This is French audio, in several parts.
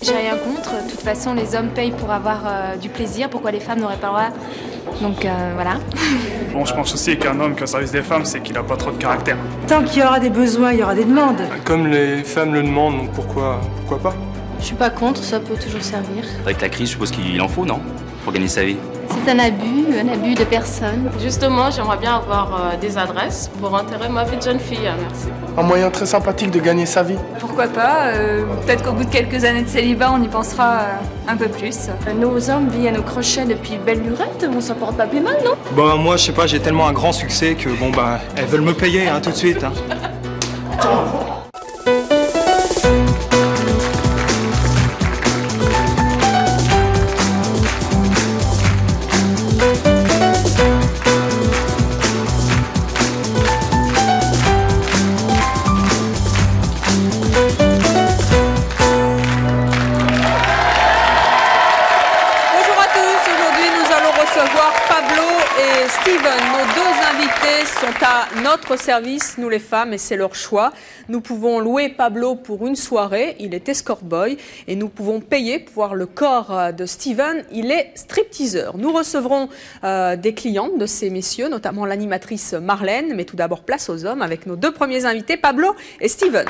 J'ai rien contre. De toute façon, les hommes payent pour avoir du plaisir. Pourquoi les femmes n'auraient pas le droit? Donc voilà. Bon, je pense aussi qu'un homme qui est au service des femmes, c'est qu'il n'a pas trop de caractère. Tant qu'il y aura des besoins, il y aura des demandes. Comme les femmes le demandent, donc pourquoi pas? Je suis pas contre, ça peut toujours servir. Avec la crise, je suppose qu'il en faut, non? Pour gagner sa vie. C'est un abus de personne. Justement, j'aimerais bien avoir des adresses pour enterrer ma vie de jeune fille, merci. Un moyen très sympathique de gagner sa vie. Pourquoi pas, peut-être qu'au bout de quelques années de célibat, on y pensera un peu plus. Nos hommes viennent au crochet depuis belle lurette, on s'en porte pas plus mal, non? Bah moi, je sais pas, j'ai tellement un grand succès que bon bah, elles veulent me payer tout de suite. Nos deux invités sont à notre service, nous les femmes, et c'est leur choix. Nous pouvons louer Pablo pour une soirée, il est escort boy, et nous pouvons payer pour voir le corps de Steven, il est stripteaseur. Nous recevrons des clientes de ces messieurs, notamment l'animatrice Marlène, mais tout d'abord place aux hommes avec nos deux premiers invités, Pablo et Steven.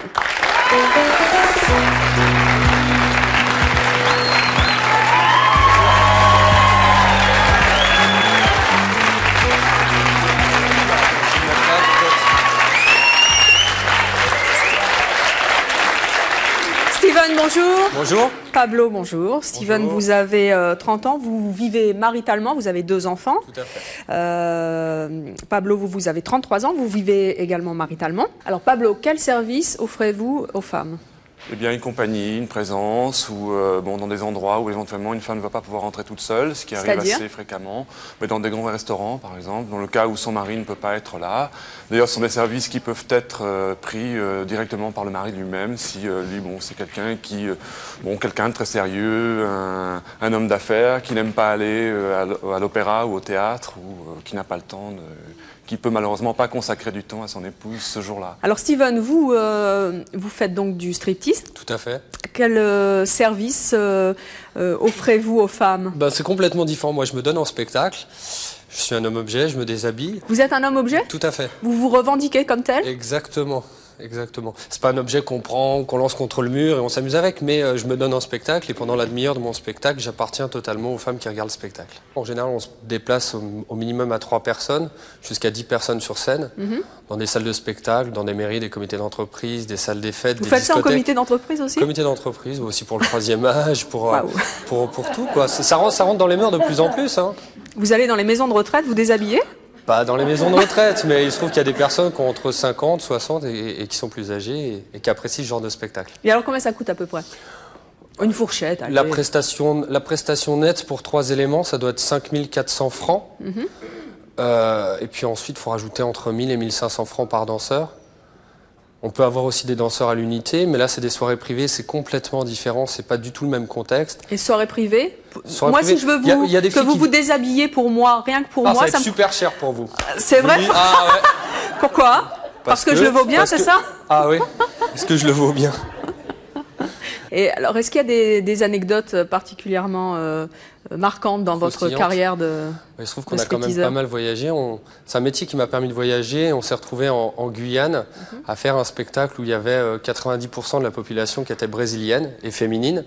Steven, bonjour. Bonjour. Pablo, bonjour. Steven, bonjour. Vous avez 30 ans, vous vivez maritalement, vous avez 2 enfants. Tout à fait. Pablo, vous avez 33 ans, vous vivez également maritalement. Alors Pablo, quel service offrez-vous aux femmes? Eh bien, une compagnie, une présence, ou dans des endroits où éventuellement une femme ne va pas pouvoir rentrer toute seule, ce qui arrive assez fréquemment. Mais dans des grands restaurants, par exemple, dans le cas où son mari ne peut pas être là. D'ailleurs, ce sont des services qui peuvent être pris directement par le mari lui-même, si lui, c'est quelqu'un quelqu'un de très sérieux, un homme d'affaires qui n'aime pas aller à l'opéra ou au théâtre, ou qui n'a pas le temps qui peut malheureusement pas consacrer du temps à son épouse ce jour-là. Alors Steven, vous faites donc du striptease. Tout à fait. Quel service offrez-vous aux femmes? C'est complètement différent. Moi, je me donne en spectacle. Je suis un homme-objet, je me déshabille. Vous êtes un homme-objet? Tout à fait. Vous vous revendiquez comme tel? Exactement. Exactement. C'est pas un objet qu'on prend, qu'on lance contre le mur et on s'amuse avec, mais je me donne en spectacle et pendant la demi-heure de mon spectacle, j'appartiens totalement aux femmes qui regardent le spectacle. En général, on se déplace au minimum à 3 personnes, jusqu'à 10 personnes sur scène, dans des salles de spectacle, dans des mairies, des comités d'entreprise, des salles des fêtes, des discothèques. Vous faites ça en comité d'entreprise aussi? Comité d'entreprise, aussi pour le 3e âge, pour tout, quoi. Ça rentre dans les mœurs de plus en plus. Vous allez dans les maisons de retraite, vous déshabillez? Pas dans les maisons de retraite, mais il se trouve qu'il y a des personnes qui ont entre 50, 60 et qui sont plus âgées et qui apprécient ce genre de spectacle. Et alors combien ça coûte à peu près? Une fourchette, allez. La prestation nette pour 3 éléments, ça doit être 5 400 francs. Et puis ensuite, il faut rajouter entre 1000 et 1500 francs par danseur. On peut avoir aussi des danseurs à l'unité, mais là, c'est des soirées privées, c'est complètement différent, c'est pas du tout le même contexte. Et soirées privées? Moi, si je veux que vous vous déshabillez pour moi, rien que pour moi... Ça va être super cher pour vous. C'est vrai? Oui. Ah ouais. Pourquoi? Parce que je le vaux bien, c'est ça? Ah oui, parce que je le vaux bien. Et alors, est-ce qu'il y a des anecdotes particulièrement marquantes dans votre carrière de Il se trouve qu'on a quand même pas mal voyagé. C'est un métier qui m'a permis de voyager. On s'est retrouvé en Guyane à faire un spectacle où il y avait 90% de la population qui était brésilienne et féminine.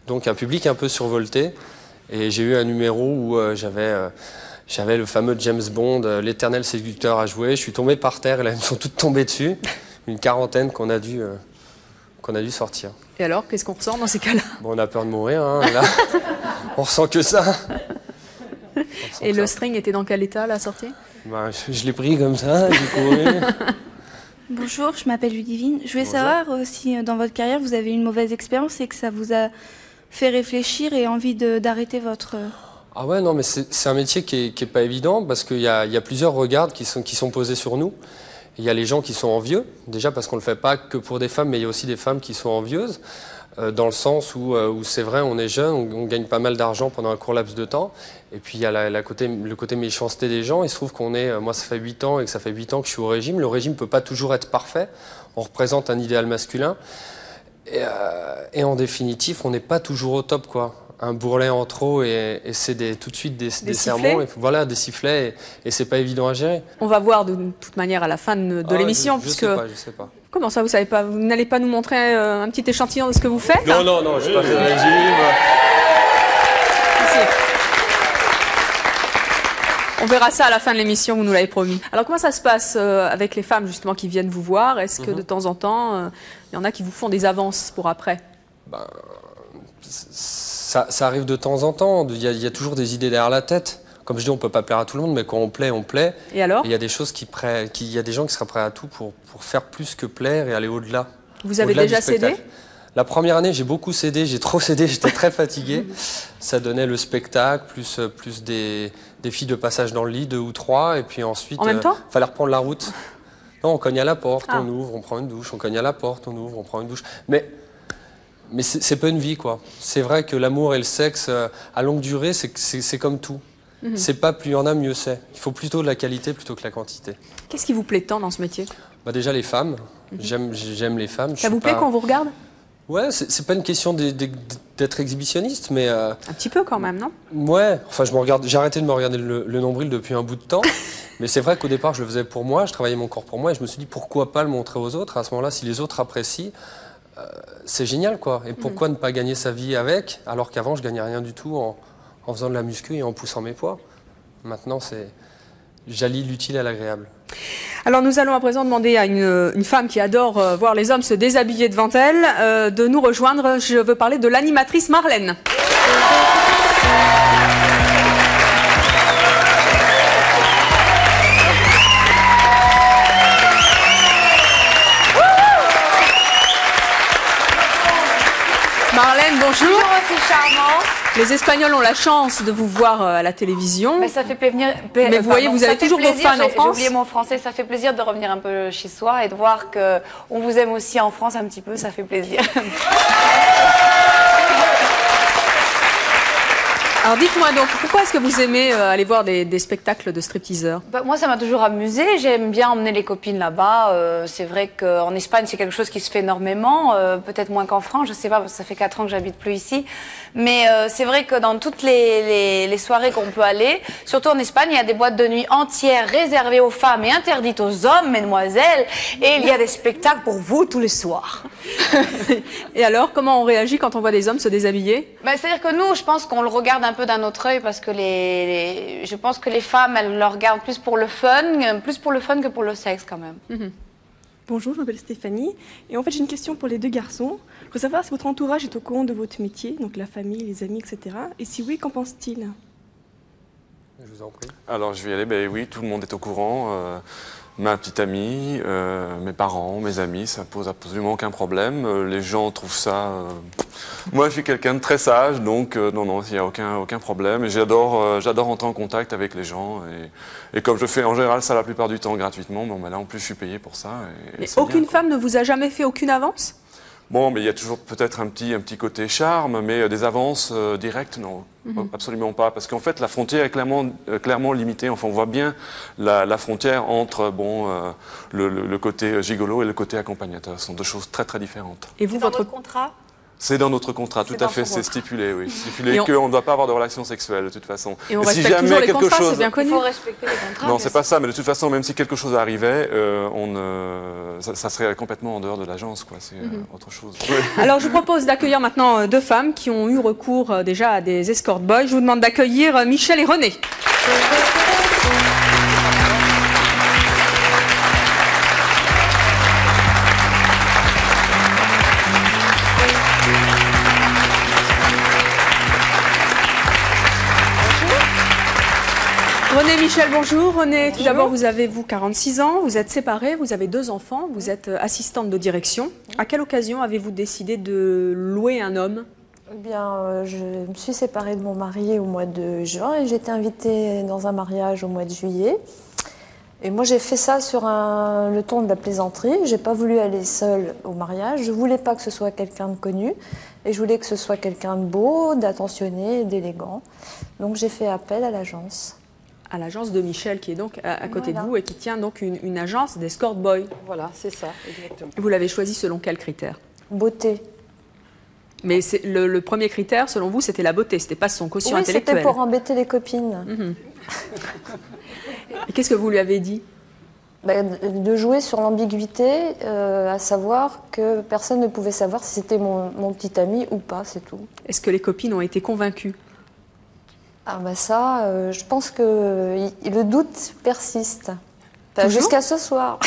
Donc un public un peu survolté. Et j'ai eu un numéro où j'avais le fameux James Bond, l'éternel séducteur à jouer. Je suis tombé par terre et là, ils me sont toutes tombées dessus. Une quarantaine qu'on a dû sortir. Et alors, qu'est-ce qu'on ressent dans ces cas-là? On a peur de mourir, là. On ressent que ça. Et le string était dans quel état, à la sortie? Je l'ai pris comme ça, j'ai couru. Bonjour, je m'appelle Ludivine. Je voulais savoir si dans votre carrière, vous avez eu une mauvaise expérience et que ça vous a fait réfléchir et envie d'arrêter votre... Ah ouais, non, mais c'est un métier qui est pas évident parce qu'il y a plusieurs regards qui sont posés sur nous. Il y a les gens qui sont envieux, déjà parce qu'on ne le fait pas que pour des femmes, mais il y a aussi des femmes qui sont envieuses, dans le sens où c'est vrai, on est jeune, on gagne pas mal d'argent pendant un court laps de temps, et puis il y a le côté méchanceté des gens. Il se trouve qu'on est, moi ça fait 8 ans et que ça fait 8 ans que je suis au régime. Le régime ne peut pas toujours être parfait, on représente un idéal masculin, Et en définitive, on n'est pas toujours au top, quoi. Un bourrelet en trop et c'est tout de suite des sermons, voilà, des sifflets et c'est pas évident à gérer. On va voir de toute manière à la fin de l'émission. Je sais pas. Comment ça, vous savez pas? Vous n'allez pas nous montrer un petit échantillon de ce que vous faites? Non, je n'ai pas fait de régime. On verra ça à la fin de l'émission, vous nous l'avez promis. Alors comment ça se passe avec les femmes justement qui viennent vous voir? Est-ce que de temps en temps, il y en a qui vous font des avances pour après? Ça arrive de temps en temps, il y a toujours des idées derrière la tête. Comme je dis, on ne peut pas plaire à tout le monde, mais quand on plaît, on plaît. Et alors? Il y a des choses il y a des gens qui seraient prêts à tout pour faire plus que plaire et aller au-delà. Vous avez déjà cédé? La première année, j'ai beaucoup cédé, j'ai trop cédé, j'étais très fatigué. Ça donnait le spectacle, plus des filles de passage dans le lit, 2 ou 3, et puis ensuite... En même temps? Fallait reprendre la route. Non, on cogne à la porte, on ouvre, on prend une douche, on cogne à la porte, on ouvre, on prend une douche. Mais c'est pas une vie, quoi. C'est vrai que l'amour et le sexe, à longue durée, c'est comme tout. C'est pas plus il y en a, mieux c'est. Il faut plutôt de la qualité plutôt que la quantité. Qu'est-ce qui vous plaît tant dans ce métier? Déjà, les femmes. J'aime les femmes. Ça vous plaît quand on vous regarde? Ouais, c'est pas une question d'être exhibitionniste, mais... Un petit peu quand même, non? Ouais, enfin j'ai arrêté de me regarder le nombril depuis un bout de temps, mais c'est vrai qu'au départ je le faisais pour moi, je travaillais mon corps pour moi, et je me suis dit pourquoi pas le montrer aux autres. À ce moment-là, si les autres apprécient, c'est génial, quoi. Et pourquoi ne pas gagner sa vie avec, alors qu'avant je gagnais rien du tout en faisant de la muscu et en poussant mes poids. Maintenant, j'allie l'utile à l'agréable. Alors nous allons à présent demander à une femme qui adore voir les hommes se déshabiller devant elle de nous rejoindre. Je veux parler de l'animatrice Marlène. Marlène, bonjour. Bonjour, c'est charmant. Les Espagnols ont la chance de vous voir à la télévision. Mais ça fait plaisir. Mais vous voyez, vous avez toujours vos fans en France. J'ai oublié mon français. Ça fait plaisir de revenir un peu chez soi et de voir qu'on vous aime aussi en France un petit peu. Ça fait plaisir. Alors dites-moi donc, pourquoi est-ce que vous aimez aller voir des spectacles de stripteaseurs? Moi, ça m'a toujours amusé. J'aime bien emmener les copines là-bas. C'est vrai qu'en Espagne, c'est quelque chose qui se fait énormément. Peut-être moins qu'en France, je sais pas, parce que ça fait 4 ans que j'habite plus ici. Mais c'est vrai que dans toutes les soirées qu'on peut aller, surtout en Espagne, il y a des boîtes de nuit entières réservées aux femmes et interdites aux hommes, mesdemoiselles. Et il y a des spectacles pour vous tous les soirs. Et alors, comment on réagit quand on voit des hommes se déshabiller? C'est-à-dire que nous, je pense qu'on le regarde un peu d'un autre œil parce que je pense que les femmes, elles le regardent plus pour le fun que pour le sexe quand même. Bonjour, je m'appelle Stéphanie et en fait j'ai une question pour les 2 garçons. Je veux savoir si votre entourage est au courant de votre métier, donc la famille, les amis, etc. Et si oui, qu'en pense-t-il? Je vous en prie. Alors je vais y aller, oui, tout le monde est au courant. Ma petite amie, mes parents, mes amis, ça pose absolument aucun problème. Les gens trouvent ça... Moi, je suis quelqu'un de très sage, donc non, il n'y a aucun problème. Et j'adore entrer en contact avec les gens. Et comme je fais en général ça la plupart du temps gratuitement, là en plus je suis payé pour ça. Et aucune femme ne vous a jamais fait aucune avance? Bon, mais il y a toujours peut-être un petit côté charme, mais des avances directes, non, absolument pas. Parce qu'en fait, la frontière est clairement limitée. Enfin, on voit bien la frontière entre le côté gigolo et le côté accompagnateur. Ce sont 2 choses très, très différentes. Et vous, votre contrat? C'est dans notre contrat, tout à fait, c'est stipulé, oui. Stipulé qu'on ne doit pas avoir de relations sexuelles, de toute façon. Et on respecte toujours les contrats, c'est bien connu. Il faut respecter les contrats. Non, c'est pas ça, mais de toute façon, même si quelque chose arrivait, ça serait complètement en dehors de l'agence, quoi. C'est autre chose. Alors, je vous propose d'accueillir maintenant 2 femmes qui ont eu recours déjà à des escort boys. Je vous demande d'accueillir Michel et René. René, Michel, bonjour. René, tout d'abord, vous avez 46 ans, vous êtes séparés, vous avez 2 enfants, vous êtes assistante de direction. À quelle occasion avez-vous décidé de louer un homme? Eh bien, je me suis séparée de mon mari au mois de juin et j'ai été invitée dans un mariage au mois de juillet. Et moi, j'ai fait ça sur le ton de la plaisanterie. Je n'ai pas voulu aller seule au mariage. Je ne voulais pas que ce soit quelqu'un de connu. Et je voulais que ce soit quelqu'un de beau, d'attentionné et d'élégant. Donc, j'ai fait appel à l'agence. À l'agence de Michel, qui est donc à côté de vous et qui tient donc une agence d'escort boy. Voilà, c'est ça, exactement. Vous l'avez choisi selon quels critères? Beauté. Mais le premier critère, selon vous, c'était la beauté, c'était pas son quotient intellectuel. Oui, c'était pour embêter les copines. Et qu'est-ce que vous lui avez dit? De jouer sur l'ambiguïté, à savoir que personne ne pouvait savoir si c'était mon petit ami ou pas, c'est tout. Est-ce que les copines ont été convaincues? Ah ça, je pense que le doute persiste. Jusqu'à ce soir.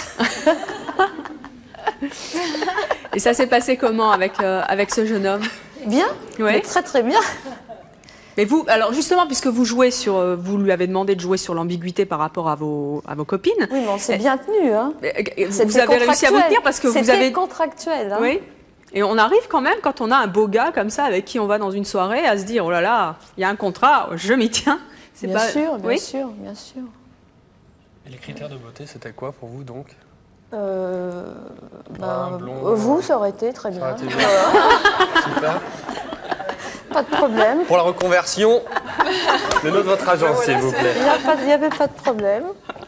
Et ça s'est passé comment avec ce jeune homme? Bien, ouais. Très très bien. Mais vous, alors justement, puisque vous jouez vous lui avez demandé de jouer sur l'ambiguïté par rapport à vos copines. Oui, mais on s'est bien tenu. Hein. Vous avez réussi à vous tenir parce que vous avez... C'était contractuel. Hein. Oui. Et on arrive quand même, quand on a un beau gars comme ça, avec qui on va dans une soirée, à se dire, oh là là, il y a un contrat, je m'y tiens. Bien sûr, bien sûr, bien sûr. Et les critères de beauté, c'était quoi pour vous donc? Vous, ça aurait été très bien. Super. Pas de problème. Pour la reconversion, le nom de votre agence, s'il vous plaît. Il n'y avait pas de problème.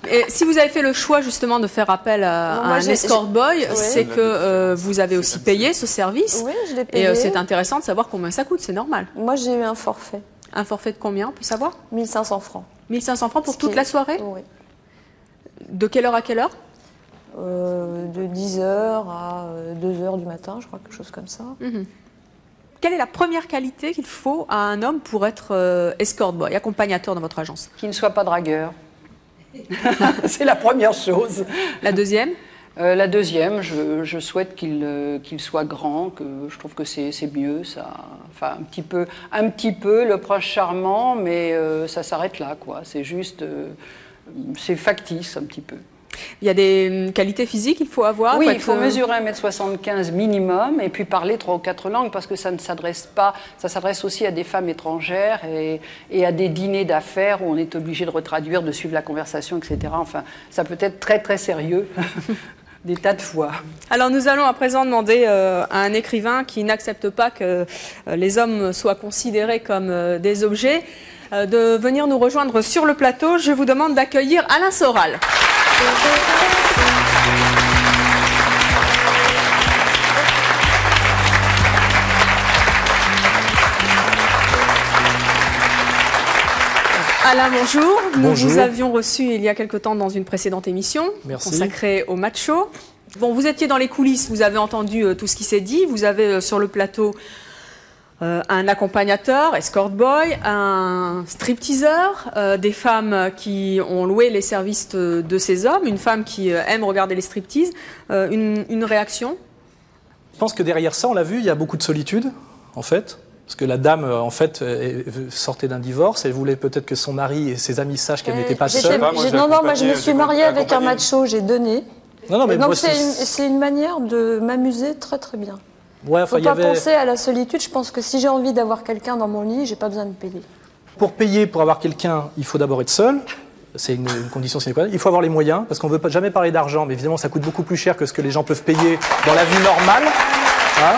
Et si vous avez fait le choix justement de faire appel à un escort boy, c'est que vous avez aussi payé ce service. Oui, je l'ai payé. Et c'est intéressant de savoir combien ça coûte, c'est normal. Moi, j'ai eu un forfait. Un forfait de combien, on peut savoir? 1500 francs. 1500 francs pour toute la soirée? Oui. De quelle heure à quelle heure? De 10h à 2h du matin, je crois, quelque chose comme ça. Quelle est la première qualité qu'il faut à un homme pour être escort boy, accompagnateur dans votre agence? Qu'il ne soit pas dragueur. C'est la première chose. La deuxième? La deuxième, je souhaite qu'il soit grand, que je trouve que c'est mieux, ça. Enfin, un petit peu le prince charmant, mais ça s'arrête là, quoi. C'est juste, c'est factice un petit peu. Il y a des qualités physiques qu'il faut avoir? Oui, il faut mesurer 1,75 m minimum et puis parler 3 ou 4 langues parce que ça ne s'adresse pas, ça s'adresse aussi à des femmes étrangères et à des dîners d'affaires où on est obligé de retraduire, de suivre la conversation, etc. Enfin, ça peut être très très sérieux. Des tas de fois. Alors nous allons à présent demander à un écrivain qui n'accepte pas que les hommes soient considérés comme des objets de venir nous rejoindre sur le plateau. Je vous demande d'accueillir Alain Soral. Alain, bonjour. Nous vous avions reçu il y a quelque temps dans une précédente émission consacrée au macho. Bon, vous étiez dans les coulisses, vous avez entendu tout ce qui s'est dit. Vous avez sur le plateau un accompagnateur, escort boy, un stripteaseur, des femmes qui ont loué les services de ces hommes, une femme qui aime regarder les striptease. Une réaction? Je pense que derrière ça, on l'a vu, il y a beaucoup de solitude, en fait. Parce que la dame, en fait, sortait d'un divorce. Elle voulait peut-être que son mari et ses amis sachent qu'elle n'était pas seule. Moi je me suis mariée avec un macho, j'ai donné. Donc c'est une manière de m'amuser très très bien. Ouais, faut pas penser à la solitude. Je pense que si j'ai envie d'avoir quelqu'un dans mon lit, j'ai pas besoin de payer. Pour payer, pour avoir quelqu'un, il faut d'abord être seul. C'est une condition sine qua non. Il faut avoir les moyens, parce qu'on ne veut jamais parler d'argent, mais évidemment, ça coûte beaucoup plus cher que ce que les gens peuvent payer dans la vie normale. Hein,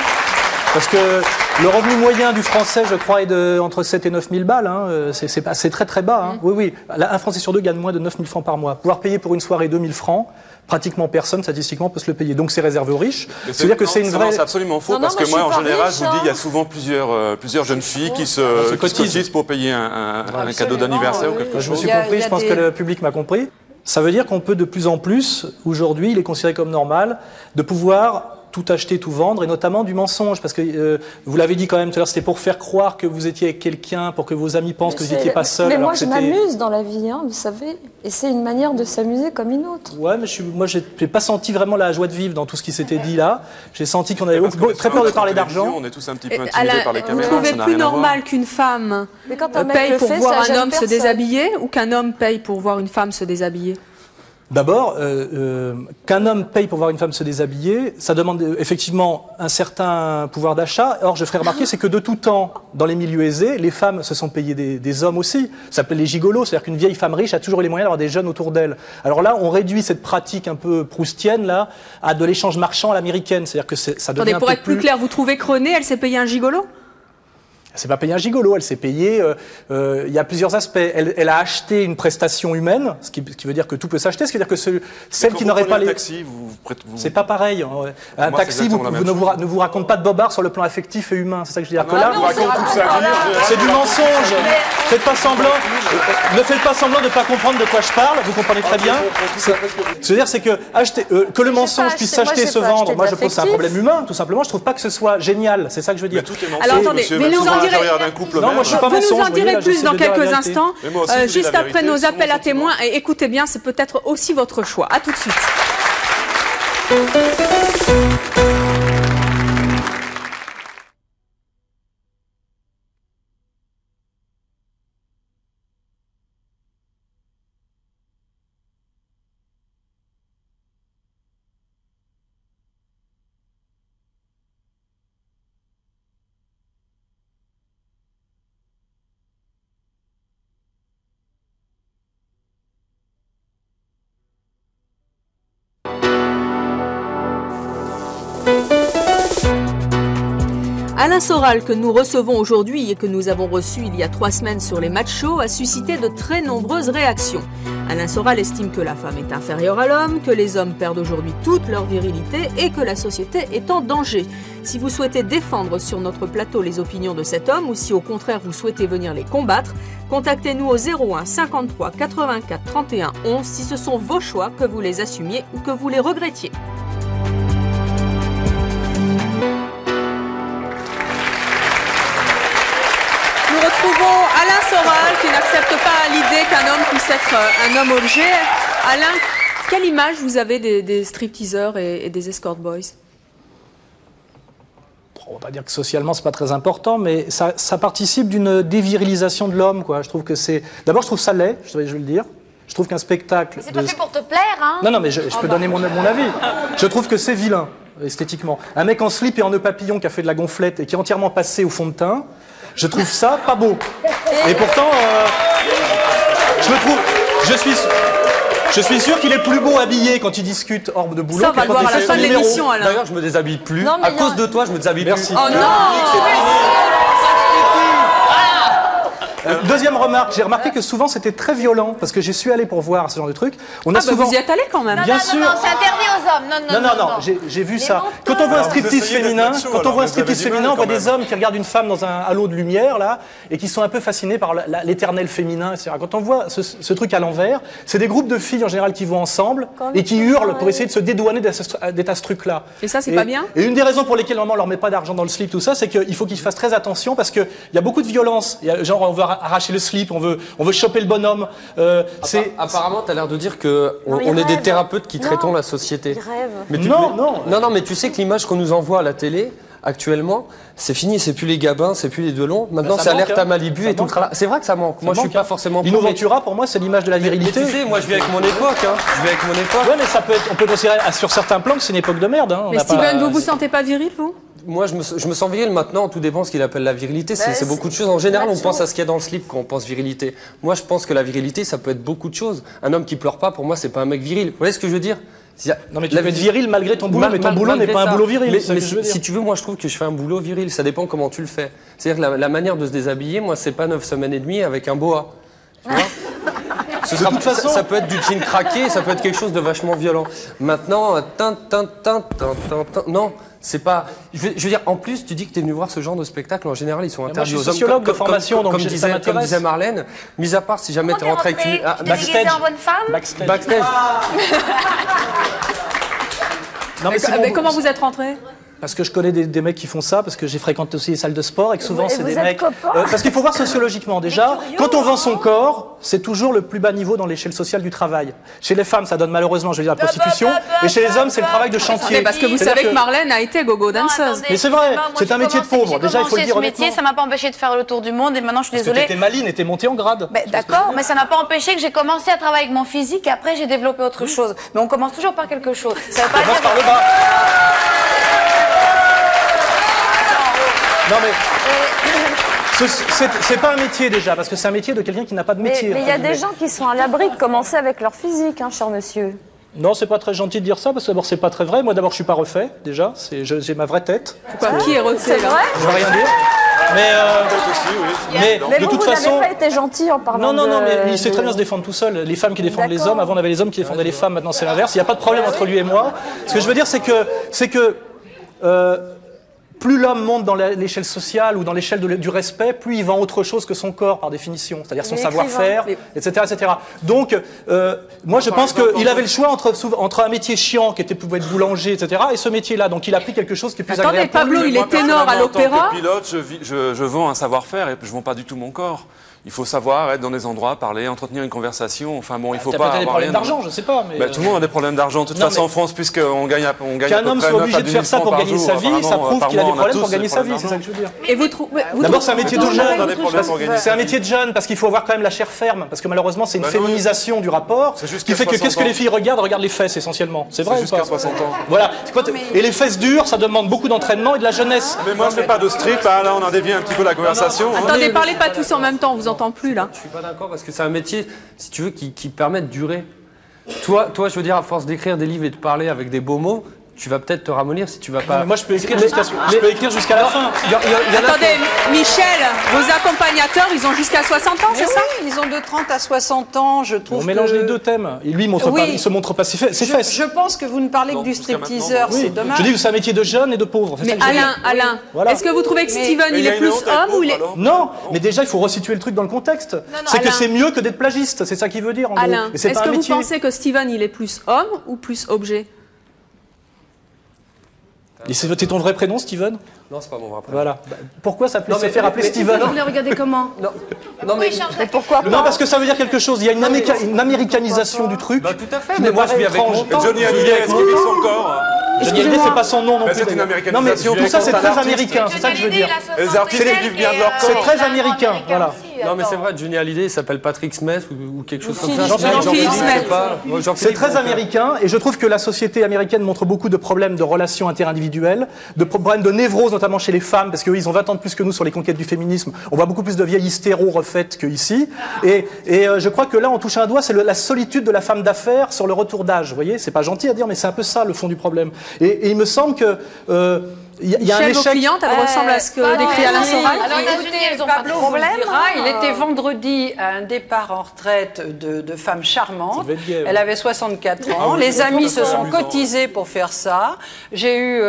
parce que le revenu moyen du Français, je crois, est entre 7 et 9 000 balles. Hein. C'est très très bas. Hein. Oui. Un Français sur deux gagne moins de 9 000 francs par mois. Pouvoir payer pour une soirée 2 000 francs, pratiquement personne, statistiquement, peut se le payer. Donc c'est réservé aux riches. C'est-à-dire que c'est une vraie... C'est absolument faux, parce que moi, en général, je vous dis, il y a souvent plusieurs jeunes filles qui se cotisent pour payer un cadeau d'anniversaire ou quelque chose. Je me suis compris, je pense que le public m'a compris. Ça veut dire qu'on peut de plus en plus, aujourd'hui, il est considéré comme normal, de pouvoir tout acheter, tout vendre, et notamment du mensonge. Parce que vous l'avez dit quand même tout à l'heure, c'était pour faire croire que vous étiez avec quelqu'un, pour que vos amis pensent que vous n'étiez pas seul. Mais moi, je m'amuse dans la vie, hein, vous savez. Et c'est une manière de s'amuser comme une autre. Ouais, mais moi, je n'ai pas senti vraiment la joie de vivre dans tout ce qui s'était dit là. J'ai senti qu'on avait très peur de parler d'argent. On est tous un petit peu intimidés par les caméras. Vous trouvez plus normal qu'une femme paye pour voir un homme se déshabiller ou qu'un homme paye pour voir une femme se déshabiller? D'abord, qu'un homme paye pour voir une femme se déshabiller, ça demande effectivement un certain pouvoir d'achat. Or, je ferai remarquer, c'est que de tout temps, dans les milieux aisés, les femmes se sont payées des hommes aussi. Ça s'appelle les gigolos, c'est-à-dire qu'une vieille femme riche a toujours eu les moyens d'avoir des jeunes autour d'elle. Alors là, on réduit cette pratique un peu proustienne là à de l'échange marchand à l'américaine. C'est-à-dire que ça devient un peu pour être plus clair, vous trouvez que René, elle s'est payée un gigolo? s'est pas payée un gigolo, elle s'est payée... il y a plusieurs aspects. Elle a acheté une prestation humaine, ce qui veut dire que tout peut s'acheter, ce qui veut dire que celle qui n'aurait pas les... taxi, C'est pas pareil. Un taxi ne vous raconte pas de bobard sur le plan affectif et humain. C'est ça que je veux dire. Que là, c'est du mensonge. Faites pas semblant. Ne faites pas semblant de ne pas comprendre de quoi je parle. Vous comprenez très bien. Ce que je veux dire, c'est que que le mensonge puisse s'acheter et se vendre, moi je pense que c'est un problème humain, tout simplement. Je trouve pas que ce soit génial. C'est ça que je veux dire. Alors attendez, vous nous en direz, vous nous en direz plus dans quelques instants, juste après nos appels à témoins. Et écoutez bien, c'est peut-être aussi votre choix. À tout de suite. Alain Soral, que nous recevons aujourd'hui et que nous avons reçu il y a 3 semaines sur les Match Show, a suscité de très nombreuses réactions. Alain Soral estime que la femme est inférieure à l'homme, que les hommes perdent aujourd'hui toute leur virilité et que la société est en danger. Si vous souhaitez défendre sur notre plateau les opinions de cet homme ou si au contraire vous souhaitez venir les combattre, contactez-nous au 01 53 84 31 11 si ce sont vos choix, que vous les assumiez ou que vous les regrettiez. Nous retrouvons Alain Soral qui n'accepte pas l'idée qu'un homme puisse être un homme objet. Alain, quelle image vous avez des stripteaseurs et des escort boys? On va pas dire que socialement c'est pas très important, mais ça participe d'une dévirilisation de l'homme, quoi. Je trouve que c'est... D'abord, je trouve ça laid, je vais le dire. Je trouve qu'un spectacle... C'est pas fait pour te plaire, hein? Non, mais je peux donner mon avis. Je trouve que c'est vilain, esthétiquement. Un mec en slip et en nœud papillon qui a fait de la gonflette et qui est entièrement passé au fond de teint, je trouve ça pas beau. Et pourtant, je suis sûr qu'il est plus beau habillé quand il discute hors de boulot. Ça, on va le voir à la fin de l'émission, Alain. D'ailleurs, je me déshabille plus. À cause de toi, je me déshabille plus. Oh non! Deuxième remarque, j'ai remarqué que souvent c'était très violent, parce que j'ai su aller pour voir ce genre de truc. On a souvent... vous y êtes allé quand même. Bien sûr. Non, c'est interdit aux hommes. Non, j'ai vu ça. Quand on voit un striptease féminin, on voit des hommes qui regardent une femme dans un halo de lumière, là, et qui sont un peu fascinés par l'éternel féminin, etc. Quand on voit ce truc à l'envers, c'est des groupes de filles en général qui vont ensemble et qui hurlent pour essayer de se dédouaner d'être à ce truc-là. Et ça, c'est pas bien? Et une des raisons pour lesquelles normalement on leur met pas d'argent dans le slip, tout ça, c'est qu'il faut qu'ils fassent très attention, parce qu'il y a beaucoup de violence. Genre, on veut arracher le slip, on veut choper le bonhomme. Apparemment, tu as l'air de dire qu'on est des thérapeutes qui traitons la société. Mais non, mais tu sais que l'image qu'on nous envoie à la télé, actuellement, c'est fini, c'est plus les Gabins, c'est plus les Delon. Maintenant, c'est Alerte à Malibu et tout le travail. C'est vrai que ça manque. Moi, je suis pas forcément... Lino Ventura, pour moi, c'est l'image de la virilité. Mais tu sais, moi, je vis avec mon époque. Ouais, mais ça peut être, on peut considérer sur certains plans que c'est une époque de merde. Mais Steven, vous vous sentez pas viril, vous? Moi, je me sens viril maintenant, tout dépend de ce qu'il appelle la virilité. C'est beaucoup de choses. En général, on pense à ce qu'il y a dans le slip quand on pense virilité. Moi, je pense que la virilité, ça peut être beaucoup de choses. Un homme qui pleure pas, pour moi, c'est pas un mec viril. Vous voyez ce que je veux dire? Non, mais tu peux être viril malgré ton boulot, mais ton boulot n'est pas un boulot viril. Mais si tu veux, moi, je trouve que je fais un boulot viril. Ça dépend comment tu le fais. C'est-à-dire que la manière de se déshabiller, moi, c'est pas 9 semaines et demie avec un boa. Tu vois? Ça peut être du jean craqué, ça peut être quelque chose de vachement violent. Maintenant, non, c'est pas... Je veux dire, en plus, tu dis que tu es venu voir ce genre de spectacle, en général, ils sont interdits aux hommes. Je suis sociologue de formation, donc comme disait Marlène, mis à part si jamais tu es rentré avec une... Tu t'es déguisée en bonne femme? Backstage. Non, mais comment vous êtes rentré? Parce que je connais des mecs qui font ça, parce que j'ai fréquenté aussi les salles de sport et que souvent c'est des mecs... parce qu'il faut voir sociologiquement déjà, quand on vend son corps, c'est toujours le plus bas niveau dans l'échelle sociale du travail. Chez les femmes, ça donne malheureusement, je veux dire, la prostitution, et chez les hommes, c'est le travail de chantier. Parce que vous savez que Marlène a été go-go danseuse. Mais c'est vrai, c'est un métier de pauvre, déjà il faut le dire honnêtement. Ça m'a pas empêché de faire le tour du monde et maintenant je suis désolée. Parce que t'étais maline et t'es montée en grade. D'accord, mais ça n'a pas empêché que j'ai commencé à travailler avec mon physique et après j'ai développé autre chose. Mais on commence toujours par quelque chose. Ça veut pas dire... par le bas. Non mais c'est pas un métier déjà, parce que c'est un métier de quelqu'un qui n'a pas de métier. Mais il y a des gens qui sont à l'abri de commencer avec leur physique, hein, cher monsieur. Non, c'est pas très gentil de dire ça, parce que d'abord c'est pas très vrai. Moi d'abord je suis pas refait, déjà, j'ai ma vraie tête. Pourquoi? Qui est refait là? Je vais rien dire. Mais de toute façon... vous n'avez pas été gentil en parlant Non, mais il sait très bien se défendre tout seul. Les femmes qui défendent les hommes, avant on avait les hommes qui défendaient les femmes, maintenant c'est l'inverse. Il n'y a pas de problème entre lui et moi. Ce que je veux dire, c'est que plus l'homme monte dans l'échelle sociale ou dans l'échelle du respect, plus il vend autre chose que son corps, par définition, c'est-à-dire son savoir-faire, etc. Donc, moi je pense qu'il avait le choix entre un métier chiant, qui pouvait être boulanger, etc., et ce métier-là. Donc il a pris quelque chose qui est plus agréable. Attendez, Pablo, il est ténor à l'opéra. En tant que pilote, je vends un savoir-faire et je ne vends pas du tout mon corps. Il faut savoir être dans des endroits, parler, entretenir une conversation. Enfin bon, il faut pas avoir des problèmes d'argent, je sais pas. Mais tout le monde a des problèmes d'argent. De toute façon, en France, puisqu'on gagne à peu près 9 à 10 000 francs par jour. Qu'un homme soit obligé de faire ça pour gagner sa vie, ça prouve qu'il a des problèmes pour gagner sa vie. C'est ça que je veux dire. Et vous trouvez D'abord, c'est un métier de jeune. C'est un métier de jeune parce qu'il faut avoir quand même la chair ferme. Parce que malheureusement, c'est une féminisation du rapport qui fait que qu'est-ce que les filles regardent les fesses essentiellement. C'est vrai. Jusqu'à 60 ans. Voilà. Et les fesses dures, ça demande beaucoup d'entraînement et de la jeunesse. Mais moi, je fais pas de strip. Là, on a dévié un petit peu la conversation. Attendez, parlez pas tous en même temps. On vous entend plus là. Je suis pas d'accord parce que c'est un métier, si tu veux, qui permet de durer. Toi, je veux dire, à force d'écrire des livres et de parler avec des beaux mots, tu vas peut-être te ramollir si tu vas pas... Moi, je peux écrire jusqu'à la fin. Attendez, Michel, vos accompagnateurs, ils ont jusqu'à 60 ans, c'est ça? Ils ont de 30 à 60 ans, je trouve. On mélange les deux thèmes. Et lui, il se montre pas ses fesses. Je pense que vous ne parlez que du stripteaseur, c'est dommage. Je dis que c'est un métier de jeune et de pauvre. Mais Alain, est-ce que vous trouvez que Steven, il est plus homme ou il est... Non, mais déjà, il faut resituer le truc dans le contexte. C'est que c'est mieux que d'être plagiste, c'est ça qu'il veut dire. Alain, est-ce que vous pensez que Steven, il est plus homme ou plus objet? Et c'est ton vrai prénom, Steven? Non, c'est pas mon vrai prénom. Voilà. Pourquoi ça peut se faire appeler Steven? Vous les regardez comment? Non, mais pourquoi pas? Non, parce que ça veut dire quelque chose. Il y a une américanisation du truc. Tout à fait, mais moi je vis avec mon temps. Johnny Hallyday, est-ce qu'il vit son corps? Johnny Hallyday, c'est pas son nom non plus. C'est une américanisation. Non, mais tout ça, c'est très américain. C'est ça que je veux dire. Les artistes vivent bien de leur corps. C'est très américain. Voilà. Non, mais c'est vrai, Johnny Hallyday, il s'appelle Patrick Smith ou quelque chose comme ça. Jean-Philippe Smith. C'est très américain et je trouve que la société américaine montre beaucoup de problèmes de relations interindividuelles, de problèmes de névrose, notamment chez les femmes, parce qu'eux, ils ont 20 ans de plus que nous sur les conquêtes du féminisme. On voit beaucoup plus de vieilles hystéros refaites qu'ici. Et je crois que là, on touche un doigt, c'est la solitude de la femme d'affaires sur le retour d'âge. Vous voyez, c'est pas gentil à dire, mais c'est un peu ça le fond du problème. Et il me semble que... il y a un échec. Vos clientes, elles ressemblent à ce que décrit Alain Soral. Alors écoutez, Pablo vous le dira, il était vendredi à un départ en retraite de femme charmante. Elle avait 64 ans. Les amis se sont cotisés pour faire ça. J'ai eu,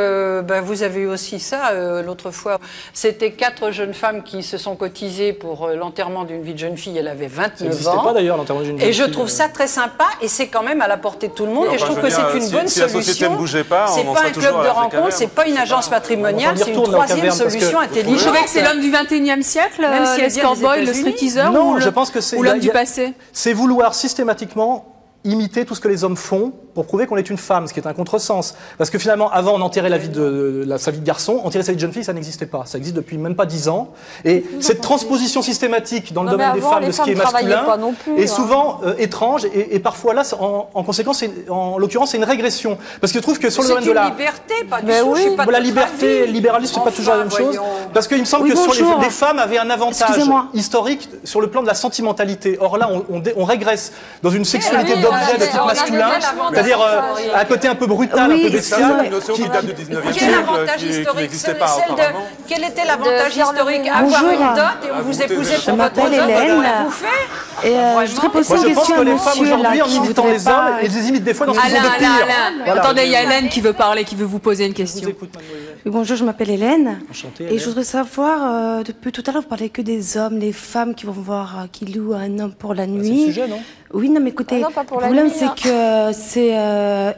vous avez eu aussi ça l'autre fois. C'était 4 jeunes femmes qui se sont cotisées pour l'enterrement d'une vie de jeune fille. Elle avait 29 ans. Ça n'existait pas d'ailleurs l'enterrement d'une jeune fille. Et je trouve ça très sympa et c'est quand même à la portée de tout le monde. Et je trouve que c'est une bonne solution. Si la société ne bougeait pas, c'est pas un club de rencontre, c'est pas une agence patrimoniale, c'est une troisième solution intelligente. Vous trouvez que c'est l'homme du 21e siècle, l'escort boy, le stripteaseur, ou je pense que c'est l'homme du passé? C'est vouloir systématiquement imiter tout ce que les hommes font pour prouver qu'on est une femme, ce qui est un contresens. Parce que finalement, avant, on enterrait sa vie de garçon, enterrer sa vie de jeune fille, ça n'existait pas. Ça existe depuis même pas 10 ans. Et cette transposition systématique dans le domaine des femmes de ce qui est masculin est souvent étrange et parfois là, en conséquence, en l'occurrence, c'est une régression. Parce que je trouve que sur le domaine de la liberté, pas du tout. La liberté, le libéralisme, c'est pas toujours la même chose. Parce qu'il me semble que sur les femmes avaient un avantage historique sur le plan de la sentimentalité. Or là, on régresse dans une sexualité d'objet de type masculin, c'est-à-dire un côté un peu brutal, un peu bestial. C'est une notion qui date du 19e siècle, qui n'existait pas auparavant. Quel était l'avantage historique? Avoir une dot et on vous épousait pour votre dot, on la bouffait. Et je voudrais poser une question à monsieur là, en imitant les hommes, ils les imitent des fois dans ce qu'ils ont de pire. Attendez, il y a Hélène qui veut parler, qui veut vous poser une question. Bonjour, je m'appelle Hélène. Enchantée, et je voudrais savoir, depuis tout à l'heure, vous parlez que des hommes, les femmes qui vont voir, qui louent un homme pour la nuit. C'est le sujet, non? Oui, non, mais écoutez, le problème c'est que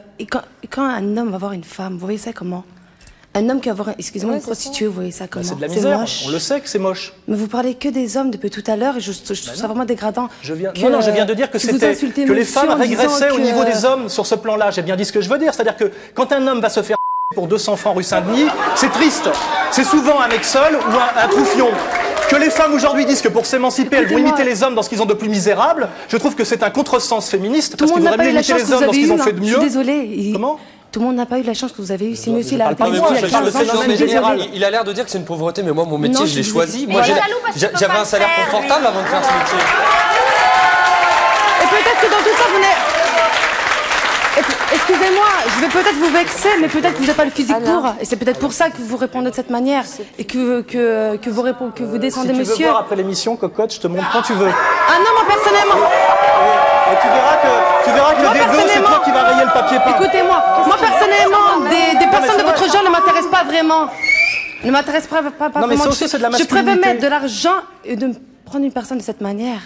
quand un homme va voir une femme, vous voyez ça comment? Un homme qui va voir, excusez-moi, une prostituée, vous voyez ça comment? C'est de la misère, moche. on le sait que c'est moche. Mais vous parlez que des hommes depuis tout à l'heure et je trouve ça vraiment dégradant. Je viens de dire que les femmes régressaient au niveau des hommes sur ce plan-là. J'ai bien dit ce que je veux dire, c'est-à-dire que quand un homme va se faire pour 200 francs rue Saint-Denis, c'est triste. C'est souvent un mec seul ou un troufion. Que les femmes aujourd'hui disent que pour s'émanciper, elles vont imiter les hommes dans ce qu'ils ont de plus misérable, je trouve que c'est un contresens féministe, parce qu'ils voudraient mieux imiter les hommes dans ce qu'ils ont fait de mieux. Je suis désolée. Comment? Tout le monde n'a pas eu la chance que vous avez eue. Si monsieur l'a il a l'air de dire que c'est une pauvreté, mais moi, mon métier, je l'ai choisi. Moi, j'avais un salaire confortable avant de faire ce métier. Et peut-être que dans tout ça, vous n'êtes... excusez-moi, je vais peut-être vous vexer, mais peut-être que vous n'avez pas le physique pour. Et c'est peut-être pour ça que vous répondez de cette manière. Et que vous descendez, monsieur. Si tu veux voir après l'émission, Cocotte, je te montre quand tu veux. Ah non, moi personnellement. Et tu verras que des deux, c'est toi qui vas rayer le papier peint. Écoutez-moi, moi personnellement, des personnes de votre genre ne m'intéressent pas vraiment. Ne m'intéressent pas vraiment. Non, mais ça aussi, c'est de la masculinité. Je préfère mettre de l'argent et de prendre une personne de cette manière.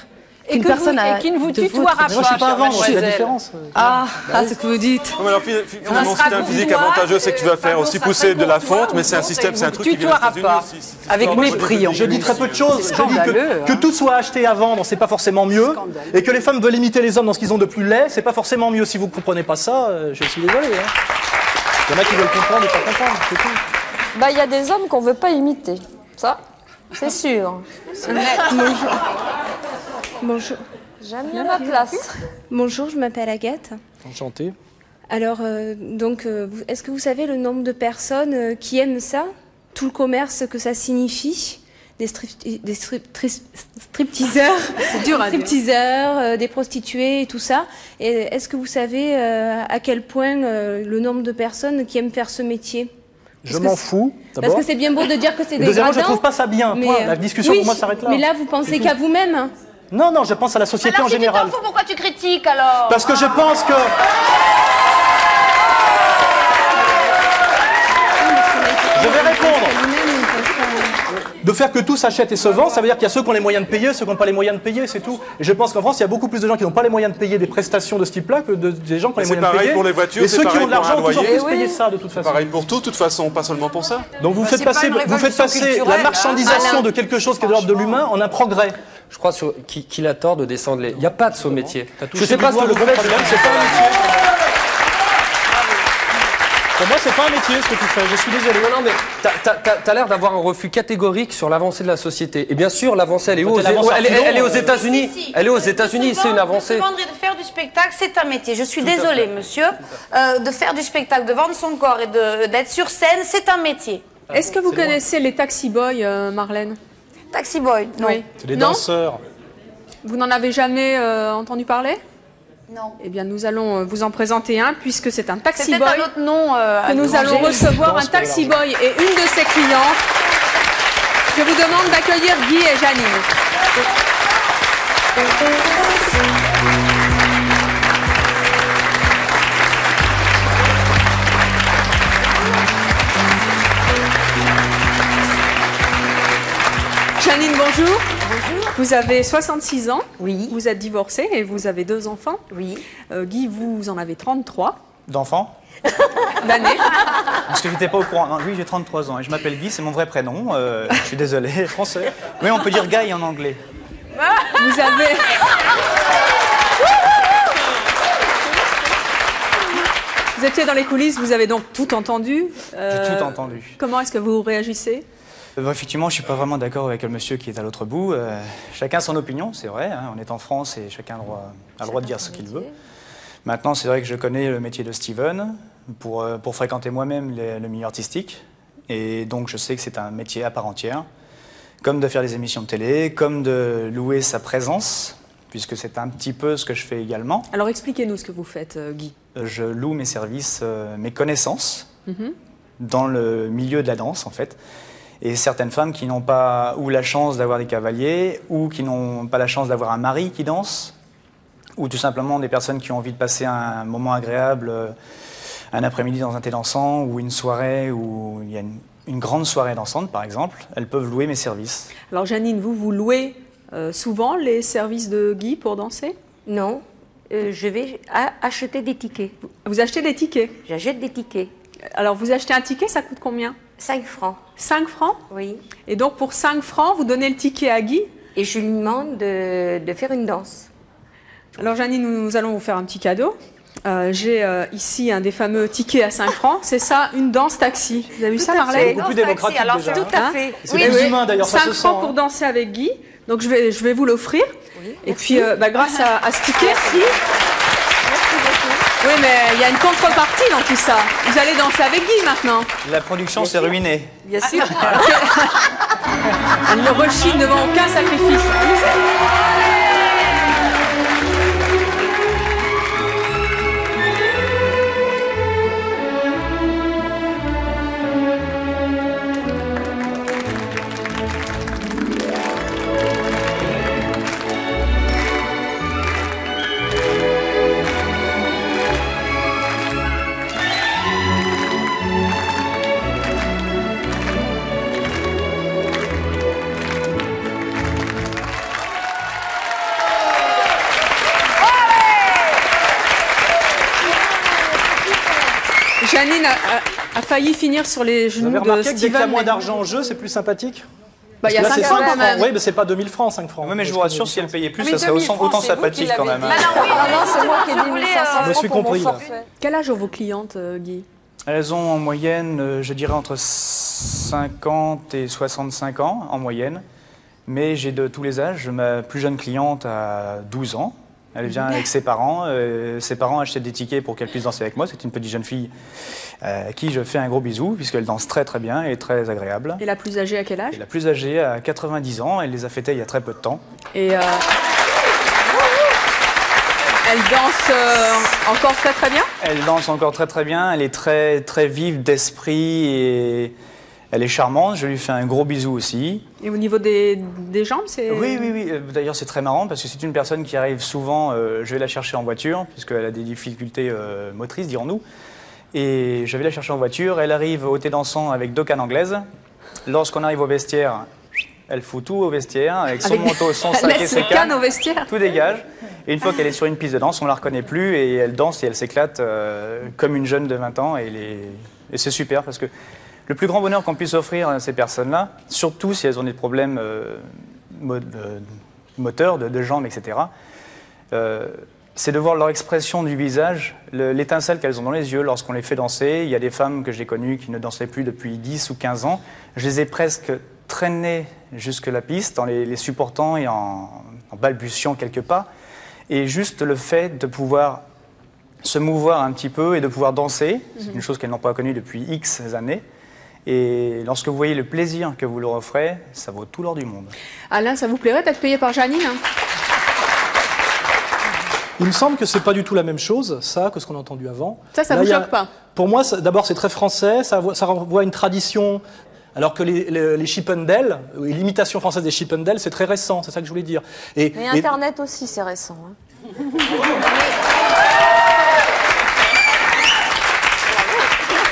Et qui ne vous tutoiera pas. Moi, je suis pas à vendre, c'est la différence. Ah, c'est ce que vous dites. Non, mais alors, finalement, ce qui est un physique avantageux, c'est que tu vas faire aussi pousser de la fonte, mais c'est un système, c'est un truc qui vient des États-Unis aussi. Avec mépris. Je dis très peu de choses. Je dis que tout soit acheté à vendre, c'est pas forcément mieux. Et que les femmes veulent imiter les hommes dans ce qu'ils ont de plus laid, c'est pas forcément mieux. Si vous comprenez pas ça, je suis désolé. Il y en a qui veulent comprendre et pas comprendre, c'est tout. Bah, il y a des hommes qu'on veut pas imiter. Ça, c'est sûr. Bonjour. J'aime bien ma place. Bonjour, je m'appelle Agathe. Enchanté. Alors, est-ce que vous savez le nombre de personnes qui aiment ça? Tout le commerce que ça signifie? Des stripteaseurs, c'est dur à dire. Stripteaseurs, des prostituées et tout ça. Et est-ce que vous savez à quel point le nombre de personnes qui aiment faire ce métier? Je m'en fous. Parce que c'est bien beau de dire que c'est dégradant. Deuxièmement, je ne trouve pas ça bien. Point. La discussion pour moi s'arrête là. Mais là, vous pensez qu'à vous-même? Non, je pense à la société en général. Alors si tu t'en fous, pourquoi tu critiques alors? Parce que je pense que... Je vais répondre. De faire que tout s'achète et se vend, ça veut dire qu'il y a ceux qui ont les moyens de payer, ceux qui n'ont pas les moyens de payer, c'est tout. Et je pense qu'en France, il y a beaucoup plus de gens qui n'ont pas les moyens de payer des prestations de ce type-là que des gens qui ont les moyens de payer. C'est pareil pour les voitures, et ceux qui ont de l'argent ont toujours plus payé ça de toute façon. Pareil pour tout, de toute façon, pas seulement pour ça. Donc vous faites passer la marchandisation de quelque chose qui est de l'ordre de l'humain en un progrès. Je crois qu'il a tort de descendre les... Il n'y a pas de saut métier. Je sais pas ce que le problème, c'est pas un métier. Pour moi, c'est pas un métier ce que tu fais, je suis désolé. Non, mais t'as l'air d'avoir un refus catégorique sur l'avancée de la société. Et bien sûr, l'avancée, elle est où? Elle est aux États-Unis. Elle est aux États-Unis, c'est une avancée. De vendre et de faire du spectacle, c'est un métier. Je suis désolée, monsieur. De faire du spectacle, de vendre son corps et d'être sur scène, c'est un métier. Est-ce que vous connaissez les taxi boys, Marlène? Taxi boy, non. Oui. C'est des danseurs. Vous n'en avez jamais entendu parler? Non. Eh bien, nous allons vous en présenter un, puisque c'est un taxi boy. C'est un autre nom. Que nous allons recevoir un taxi boy et une de ses clientes. Je vous demande d'accueillir Guy et Janine. Janine, bonjour. Bonjour. Vous avez 66 ans. Oui. Vous êtes divorcée et vous avez 2 enfants. Oui. Guy, vous en avez 33. D'enfants? D'années. Parce que j'étais pas au courant. Non, oui, j'ai 33 ans et je m'appelle Guy, c'est mon vrai prénom. Je suis désolé. Français. Oui, on peut dire Guy en anglais. Vous avez... Vous étiez dans les coulisses, vous avez donc tout entendu. J'ai tout entendu. Comment est-ce que vous réagissez? Effectivement, je ne suis pas vraiment d'accord avec le monsieur qui est à l'autre bout. Chacun son opinion, c'est vrai. Hein, on est en France et chacun a le droit de dire ce qu'il veut. Maintenant, c'est vrai que je connais le métier de Steven pour fréquenter moi-même le milieu artistique. Et donc, je sais que c'est un métier à part entière. Comme de faire des émissions de télé, comme de louer sa présence, puisque c'est un petit peu ce que je fais également. Alors, expliquez-nous ce que vous faites, Guy. Je loue mes services, mes connaissances dans le milieu de la danse, en fait. Et certaines femmes qui n'ont pas ou la chance d'avoir des cavaliers, ou qui n'ont pas la chance d'avoir un mari qui danse, ou tout simplement des personnes qui ont envie de passer un moment agréable, un après-midi dans un thé dansant, ou une soirée où il y a une grande soirée dansante, par exemple, elles peuvent louer mes services. Alors Janine, vous louez souvent les services de Guy pour danser? Non, je vais acheter des tickets. Vous achetez des tickets? J'achète des tickets. Alors vous achetez un ticket, ça coûte combien? 5 francs. 5 francs? Oui. Et donc pour 5 francs, vous donnez le ticket à Guy? Et je lui demande de faire une danse. Alors Janine, nous allons vous faire un petit cadeau. J'ai ici un des fameux tickets à 5 francs. C'est ça, une danse taxi. Vous avez vu ça, Marlène? C'est beaucoup plus démocratique alors, déjà. tout à fait. C'est plus humain d'ailleurs. 5 francs pour danser avec Guy. Donc je vais vous l'offrir. Oui, et puis grâce à ce ticket... Merci. Oui, mais il y a une contrepartie dans tout ça. Vous allez danser avec Guy maintenant. La production s'est ruinée. Bien sûr. Elle ne rechigne devant aucun sacrifice. Janine a failli finir sur les genoux de Steven. Vous avez remarqué que dès qu'il y a moins d'argent en jeu, c'est plus sympathique? Il y a 5 francs quand même. Oui, mais c'est pas 2000 francs, 5 francs. Oui, mais je vous rassure, si elle payait plus, ça serait autant sympathique quand même. Non, c'est moi qui ai dit 1500 Je me suis francs pour compris, mon là. forfait. Quel âge ont vos clientes, Guy? Elles ont en moyenne, je dirais, entre 50 et 65 ans, en moyenne. Mais j'ai de tous les âges. Ma plus jeune cliente a 12 ans. Elle vient avec ses parents. Ses parents achètent des tickets pour qu'elle puisse danser avec moi. C'est une petite jeune fille à qui je fais un gros bisou, puisqu'elle danse très très bien et très agréable. Et la plus âgée à quel âge? Et la plus âgée a 90 ans. Elle les a fêtés il y a très peu de temps. Et elle danse encore très très bien? Elle danse encore très très bien. Elle est très très vive d'esprit et elle est charmante. Je lui fais un gros bisou aussi. Et au niveau des jambes, c'est... Oui. D'ailleurs, c'est très marrant parce que c'est une personne qui arrive souvent, je vais la chercher en voiture, puisqu'elle a des difficultés motrices, dirons-nous. Et je vais la chercher en voiture. Elle arrive au thé dansant avec 2 cannes anglaises. Lorsqu'on arrive au vestiaire, elle fout tout au vestiaire, avec son manteau, son sac et ses cannes. Au vestiaire. Tout dégage. Et une fois qu'elle est sur une piste de danse, on ne la reconnaît plus et elle danse et elle s'éclate comme une jeune de 20 ans. Et c'est super parce que le plus grand bonheur qu'on puisse offrir à ces personnes-là, surtout si elles ont des problèmes moteurs, de jambes, etc., c'est de voir leur expression du visage, l'étincelle qu'elles ont dans les yeux lorsqu'on les fait danser. Il y a des femmes que j'ai connues qui ne dansaient plus depuis 10 ou 15 ans. Je les ai presque traînées jusque la piste en les supportant et en balbutiant quelques pas. Et juste le fait de pouvoir se mouvoir un petit peu et de pouvoir danser, c'est une chose qu'elles n'ont pas connue depuis X années. Et lorsque vous voyez le plaisir que vous leur offrez, ça vaut tout l'or du monde. Alain, ça vous plairait d'être payé par Janine? Il me semble que c'est pas du tout la même chose, ça, que ce qu'on a entendu avant. Ça vous choque pas? Pour moi, d'abord, c'est très français, ça renvoie à une tradition, alors que les Chippendales, l'imitation française des Chippendales, c'est très récent, c'est ça que je voulais dire. Mais Internet aussi, c'est récent. Hein.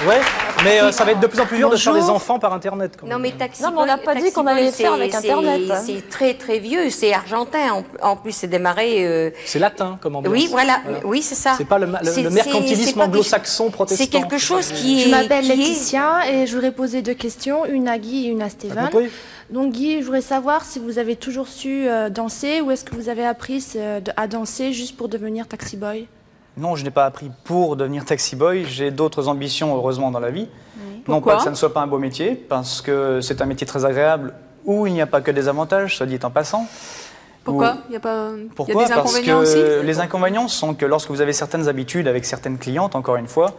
Ouais, mais ça va être de plus en plus dur de faire des enfants par Internet. Quand même. Non, mais Taxi on n'a pas dit qu'on allait le faire avec Internet. C'est très très vieux, c'est argentin. En plus, c'est démarré. C'est latin comme ambiance. Oui, voilà. Oui, c'est ça. C'est pas le mercantilisme anglo-saxon protestant. C'est quelque chose qui est. Je m'appelle Laetitia et je voudrais poser 2 questions, une à Guy et une à Stéphane. Donc Guy, je voudrais savoir si vous avez toujours su danser ou est-ce que vous avez appris à danser juste pour devenir taxi boy? Non, je n'ai pas appris pour devenir taxi boy. J'ai d'autres ambitions, heureusement, dans la vie. Oui. Non pas que ça ne soit pas un beau métier, parce que c'est un métier très agréable où il n'y a pas que des avantages, soit dit en passant. Pourquoi il y a pas... Pourquoi? Il y a des inconvénients Parce que aussi? les inconvénients sont que lorsque vous avez certaines habitudes avec certaines clientes, encore une fois,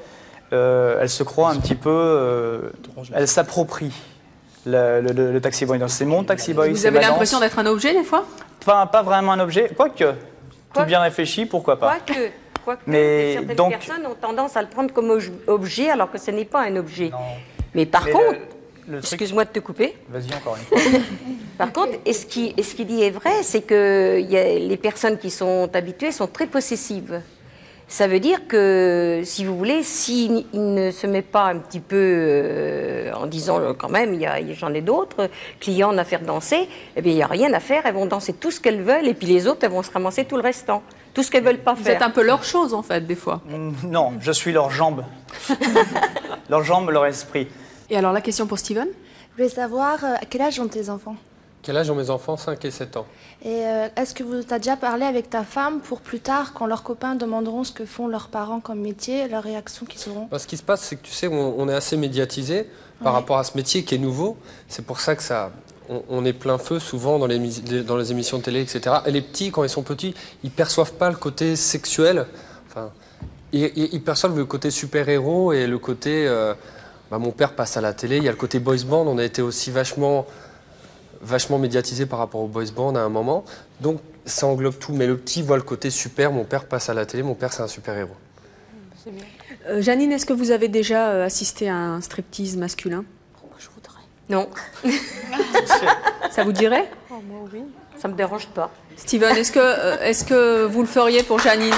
elles se croient un petit peu... elles s'approprient le taxi boy. C'est mon taxi boy. Vous avez l'impression d'être un objet, des fois? Pas vraiment un objet, quoique. Tout bien réfléchi, pourquoi pas? Mais certaines personnes ont tendance à le prendre comme objet alors que ce n'est pas un objet. Non. Mais par contre, excuse-moi de te couper. Vas-y encore une fois. Par contre, ce qui dit est vrai, c'est que les personnes qui sont habituées sont très possessives. Ça veut dire que, si vous voulez, s'il ne se met pas un petit peu en disant quand même, j'en ai d'autres clients à faire danser, eh bien, il n'y a rien à faire, elles vont danser tout ce qu'elles veulent et puis les autres, elles vont se ramasser tout le restant. Tout ce qu'elles veulent pas faire. Vous êtes un peu leur chose, en fait, des fois. Non, je suis leurs jambes. Leurs jambes, leur esprit. Et alors, la question pour Steven? Je voulais savoir à quel âge ont tes enfants? Quel âge ont mes enfants? 5 et 7 ans. Et est-ce que tu as déjà parlé avec ta femme pour plus tard, quand leurs copains demanderont ce que font leurs parents comme métier, leurs réactions qui seront? Ce qui se passe, c'est que tu sais, on est assez médiatisé par rapport à ce métier qui est nouveau. C'est pour ça que on est plein feu souvent dans les émissions de télé, etc. Et les petits, quand ils sont petits, ils perçoivent pas le côté sexuel. Enfin, ils perçoivent le côté super-héros et le côté... mon père passe à la télé, il y a le côté boys band. On a été aussi vachement médiatisé par rapport au boys band à un moment. Donc ça englobe tout. Mais le petit voit le côté super. Mon père passe à la télé, mon père c'est un super-héros. C'est bien. Janine, est-ce que vous avez déjà assisté à un striptease masculin? Je voudrais. Non. Ça vous dirait? Moi oui, ça me dérange pas. Steven, est-ce que vous le feriez pour Janine?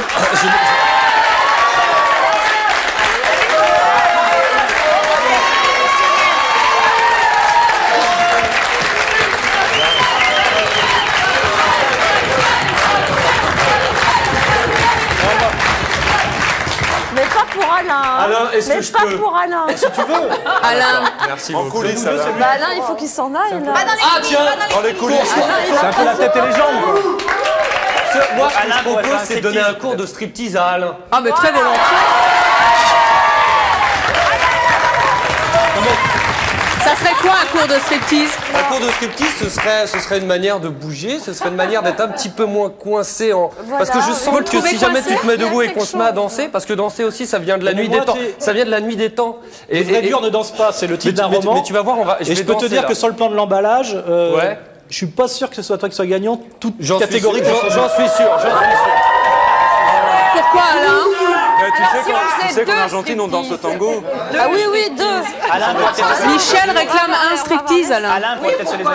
Mais pas pour Alain. Alain, est-ce que je peux... Mais pas pour Alain. Si tu veux. Alain. Merci beaucoup. Bah Alain, il faut qu'il s'en aille, là. Ah tiens, dans les coulisses. C'est un peu la tête et les jambes, quoi. Moi, ce que je propose, c'est de donner un cours de striptease à Alain. Ah, mais très volontiers. Ça serait quoi un cours de striptease? Un cours de striptease, ce serait une manière de bouger, ce serait une manière d'être un petit peu moins coincé en... Parce que je sens que si jamais tu te mets debout et qu'on se met à danser, parce que danser aussi, ça vient de la nuit des temps. Ça vient de la nuit des temps. Et les vrais durs ne dansent pas, c'est le titre d'un roman. Mais tu vas voir, et je peux te dire que sur le plan de l'emballage, je suis pas sûr que ce soit toi qui sois gagnant, toute catégorie. J'en suis sûr. Pourquoi Alain? Tu sais qu'en Argentine, on danse au tango. Ah oui, 2. Michel réclame un striptease, Alain.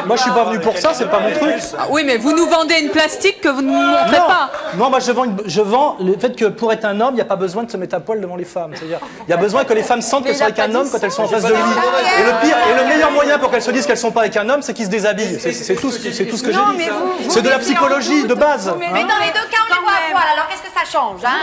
Moi, je suis pas venu pour ça, c'est pas mon truc. Oui, mais vous nous vendez une plastique que vous ne nous montrez pas. Non, moi, je vends le fait que pour être un homme, il n'y a pas besoin de se mettre à poil devant les femmes. C'est-à-dire, il y a besoin que les femmes sentent qu'elles sont avec un homme quand elles sont en face de lui. Et le pire, et le meilleur moyen pour qu'elles se disent qu'elles sont pas avec un homme, c'est qu'ils se déshabillent. C'est tout ce que j'ai dit. C'est de la psychologie de base. Mais dans les deux cas, on les voit à poil, alors qu'est-ce que ça change, hein?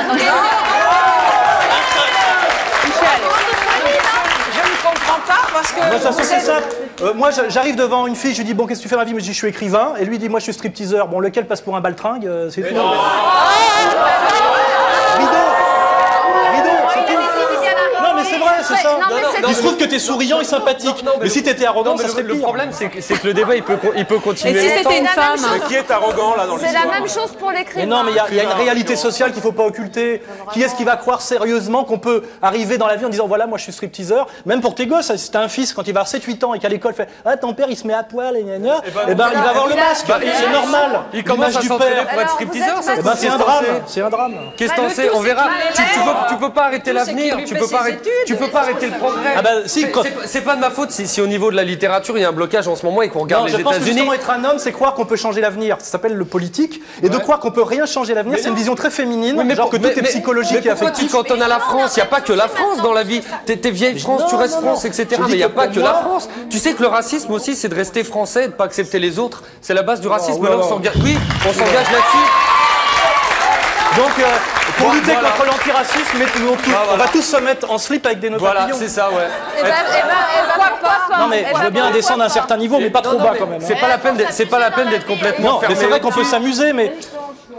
Je ne comprends pas parce que... Moi, c'est simple. Moi, j'arrive devant une fille, je lui dis, bon, qu'est-ce que tu fais dans la vie? Je dis, je suis écrivain. Et lui dit, moi, je suis stripteaseur. Bon, lequel passe pour un baltringue? C'est tout. Rideau, c'est tout. Non, mais c'est vrai, c'est ça. Il se trouve que t'es souriant et sympathique. Mais si t'étais arrogant, ça serait pire. Le problème, c'est que le débat, il peut continuer. Et si c'était une femme? Qui est arrogant, là, dans l'histoire? C'est la même chose pour l'écrivain. Mais non, mais il y a une réalité sociale qu'il ne faut pas occulter. Qui est-ce qui va croire sérieusement qu'on peut arriver dans la vie en disant voilà, moi je suis stripteaseur? Même pour tes gosses, si t'as un fils, quand il va avoir 7-8 ans et qu'à l'école fait ah, ton père il se met à poil et gna, il va avoir le masque. C'est normal. Il commence à s'entraîner pour être stripteaseur, ça. C'est un drame. C'est un drame. Qu'est-ce que t'en sais? On verra. Tu peux pas arrêter l'avenir. Tu peux pas arrêter le progrès. Ah bah si. C'est pas de ma faute si au niveau de la littérature il y a un blocage en ce moment et qu'on regarde les États-Unis. Justement, être un homme, c'est croire qu'on peut changer l'avenir. Ça s'appelle le politique. Et de croire qu'on peut rien changer l'avenir, c'est une vision très féminine, genre que tout est psychologique et affectif. Pourquoi tu cantonnes à la France? Il n'y a pas que la France dans la vie. T'es vieille France, tu restes France, etc. Mais il n'y a pas que la France. Tu sais que le racisme aussi, c'est de rester français et de ne pas accepter les autres. C'est la base du racisme. Là, on s'engage là-dessus. Donc, pour lutter contre l'antiracisme, on va tous se mettre en slip avec des nœuds papillons. Voilà, c'est ça, ouais. Non, mais je veux bien descendre à un certain niveau, mais pas trop bas quand même. C'est pas la peine d'être complètement fermé. Mais c'est vrai qu'on peut s'amuser,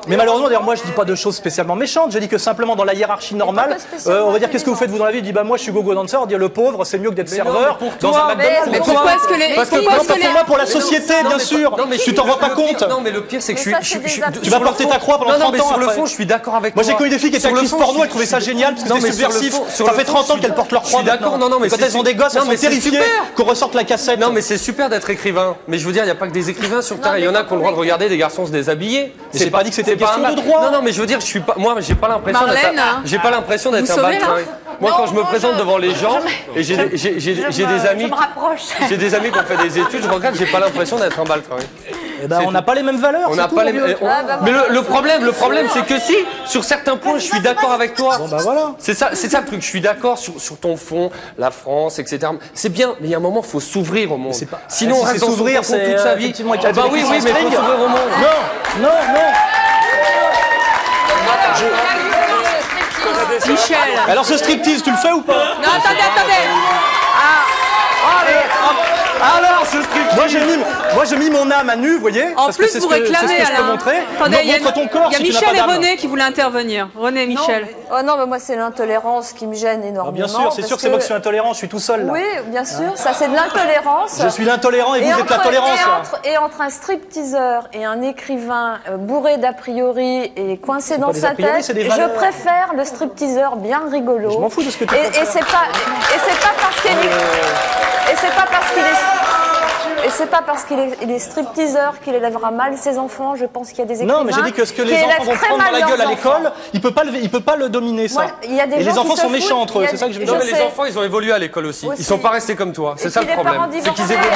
mais malheureusement, d'ailleurs, moi, je dis pas de choses spécialement méchantes. Je dis que simplement dans la hiérarchie normale, on va dire qu'est-ce que vous faites vous dans la vie? Je dis bah moi, je suis gogo dancer. On dit le pauvre, c'est mieux que d'être serveur dans un McDonald's. Mais pourquoi est-ce que les Parce que pour moi, pour la société, bien sûr. Tu t'en rends pas compte. Non, mais le pire, c'est que tu vas porter ta croix pendant 30 ans. Non, mais sur le fond, je suis d'accord avec toi. Moi, j'ai connu des filles qui étaient actrices porno, elles trouvaient ça génial parce que c'était subversif. Ça fait 30 ans qu'elles portent leur croix. Je suis d'accord. Non, mais quand elles ont des gosses, elles sont terrifiées qu'on ressorte la cassette. Non, mais c'est super d'être écrivain. Mais je veux dire, il n'y a pas que des écrivains sur Terre. Il y en a qui ont le droit de regarder des garçons se déshabiller. J'ai pas dit que c'était question de droit. Non, mais je veux dire, moi, j'ai pas l'impression d'être un baltringue. Moi, quand je me présente devant les gens, et j'ai des amis qui ont fait des études, je regarde, j'ai pas l'impression d'être un baltringue. Eh ben, on n'a pas les mêmes valeurs. On n'a pas les mêmes. Mais le problème, c'est que si, sur certains points, je suis d'accord avec toi. Bon, bah voilà. C'est ça le truc. Je suis d'accord sur ton fond, la France, etc. C'est bien, mais il y a un moment, il faut s'ouvrir au monde. Sinon, on reste dans son cocon toute sa vie. Bah oui, mais il faut s'ouvrir au monde. Non. Michel. Alors ce striptease, tu le fais ou pas? Non, attendez. Alors ce striptease. Moi j'ai mis mon âme à nu, vous voyez? En plus, vous réclamez, je peux montrer. Montre ton corps. Il y a Michel et René qui voulaient intervenir. René, Michel. Oh non, mais moi c'est l'intolérance qui me gêne énormément. Bien sûr, c'est sûr que c'est moi qui suis intolérant, je suis tout seul là. Oui, bien sûr, ça c'est de l'intolérance. Je suis l'intolérant et vous êtes la tolérance. Et entre un stripteaseur et un écrivain bourré d'a priori et coincé dans sa tête, je préfère le stripteaseur bien rigolo. Je m'en fous de ce que tu penses. Et c'est pas parce qu'il est stripteaseur qu'il élèvera mal ses enfants. Je pense qu'il y a des écrivains. Non, mais j'ai dit que ce que les enfants vont prendre dans la gueule à l'école, il peut pas le dominer ça. Et les enfants sont méchants entre eux, c'est ça que je veux dire. Non, mais les enfants, ils ont évolué à l'école aussi. Ils sont pas restés comme toi. C'est ça le problème. C'est qu'ils évoluent.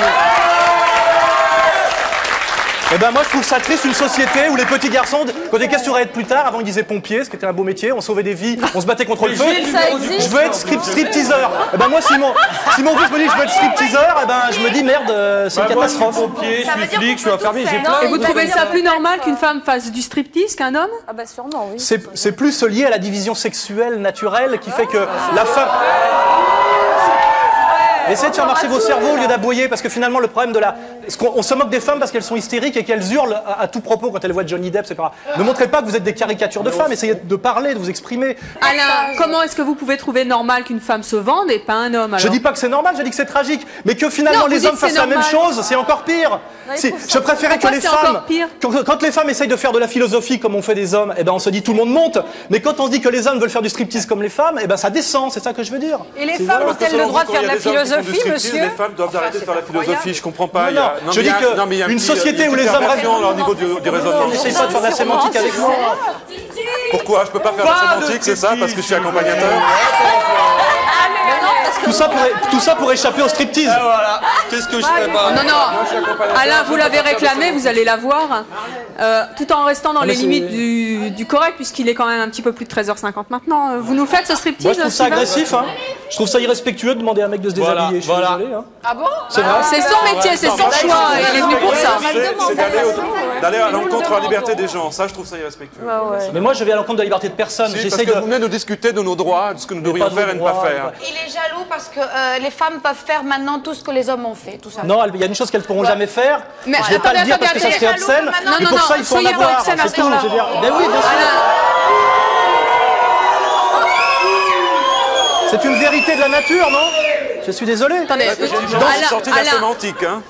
Eh ben moi je trouve ça triste, une société où les petits garçons, quand qu'est-ce que tu voudrais être plus tard, avant ils disaient pompier, ce qui était un beau métier, on sauvait des vies, on se battait contre le feu. Je veux être stripteaseur. Eh ben moi si mon fils me dit que je veux être stripteaseur, eh ben je me dis merde, c'est une catastrophe. Je suis pompier, je suis flic, je suis infirmier, j'ai plein. Et vous trouvez ça plus normal qu'une femme fasse du striptease qu'un homme? Ah bah sûrement, oui. C'est plus lié à la division sexuelle naturelle qui fait que la femme... Essayez de faire marcher vos cerveaux au lieu d'aboyer, parce que finalement le problème de la... On se moque des femmes parce qu'elles sont hystériques et qu'elles hurlent à tout propos quand elles voient Johnny Depp, etc. Ne montrez pas que vous êtes des caricatures de femmes, essayez de parler, de vous exprimer. Alain, comment est-ce que vous pouvez trouver normal qu'une femme se vende et pas un homme alors? Je dis pas que c'est normal, je dis que c'est tragique. Mais que finalement les hommes fassent la même chose, c'est encore pire. Je préférais que les femmes... Quand les femmes essayent de faire de la philosophie comme on fait des hommes, eh ben on se dit tout le monde monte. Mais quand on se dit que les hommes veulent faire du striptease comme les femmes, eh ben ça descend, c'est ça que je veux dire. Et les femmes ont-elles le droit de faire de la philosophie, monsieur? Les femmes doivent arrêter de faire la philosophie, je comprends pas. Je dis qu'une société où les hommes restent au niveau du raisonnement. N'essaye pas de faire de la sémantique avec moi. Pourquoi je peux pas faire la sémantique, c'est ça, parce que je suis accompagnateur? Tout ça pour échapper au striptease. Voilà. Qu'est-ce que je fais pas? Non. Alain, vous l'avez réclamé, vous allez l'avoir, tout en restant dans les limites du correct, puisqu'il est quand même un petit peu plus de 13h50 maintenant. Vous nous faites ce striptease? Moi, je trouve ça agressif. Hein. Je trouve ça irrespectueux de demander à un mec de se déshabiller. Je suis désolé. Hein. Ah bon? C'est vrai. C'est son métier, c'est son choix. Il est venu pour ça. C'est d'aller à l'encontre de la liberté des gens. Ça, je trouve ça irrespectueux. Mais moi, je vais à l'encontre de la liberté de personne. Parce que vous venez nous discuter de nos droits, de ce que nous devrions faire et ne pas faire. Il est jaloux parce que les femmes peuvent faire maintenant tout ce que les hommes ont fait, tout ça. Non, il y a une chose qu'elles ne pourront jamais faire. Mais je ne vais pas le dire parce que ça serait obscène. Mais pour ça, il faut en avoir. C'est tout. Je veux dire. Mais oui, bien sûr. C'est une vérité de la nature, non? Je suis désolé. Attendez, sorti de la sémantique. Hein.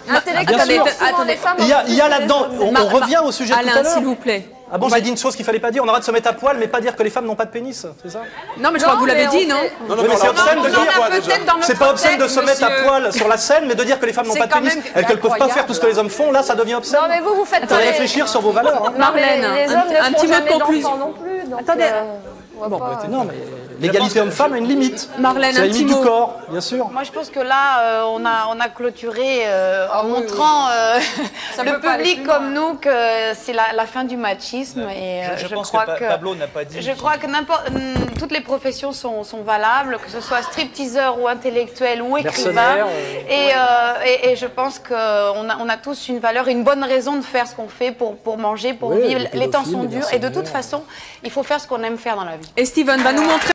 Il y a là-dedans. On revient au sujet de tout à l'heure. Alain, s'il vous plaît. Ah bon, j'ai dit une chose qu'il fallait pas dire. On arrête de se mettre à poil, mais pas dire que les femmes n'ont pas de pénis, c'est ça? Non, mais je crois que vous l'avez dit, non? Non, mais c'est obscène de dire. C'est pas obscène de se mettre à poil sur la scène, mais de dire que les femmes n'ont pas de pénis et qu'elles peuvent pas faire tout ce que les hommes font. Là, ça devient obscène. Non, mais vous faites pas. Réfléchir sur vos valeurs. Marlène, un petit mot de conclusion. Attendez. Non, mais l'égalité homme-femme a une limite. Marlène, c'est la limite du corps, bien sûr. Moi, je pense que là, on a clôturé en montrant le public comme nous que c'est la fin du machisme. Et je pense crois que Pablo n'a pas dit. Je crois que toutes les professions sont valables, que ce soit stripteaseur ou intellectuel ou écrivain. Et je pense qu'on a tous une valeur, une bonne raison de faire ce qu'on fait pour manger, pour vivre. Les temps sont durs et de toute façon, il faut faire ce qu'on aime faire dans la vie. Et Steven va nous montrer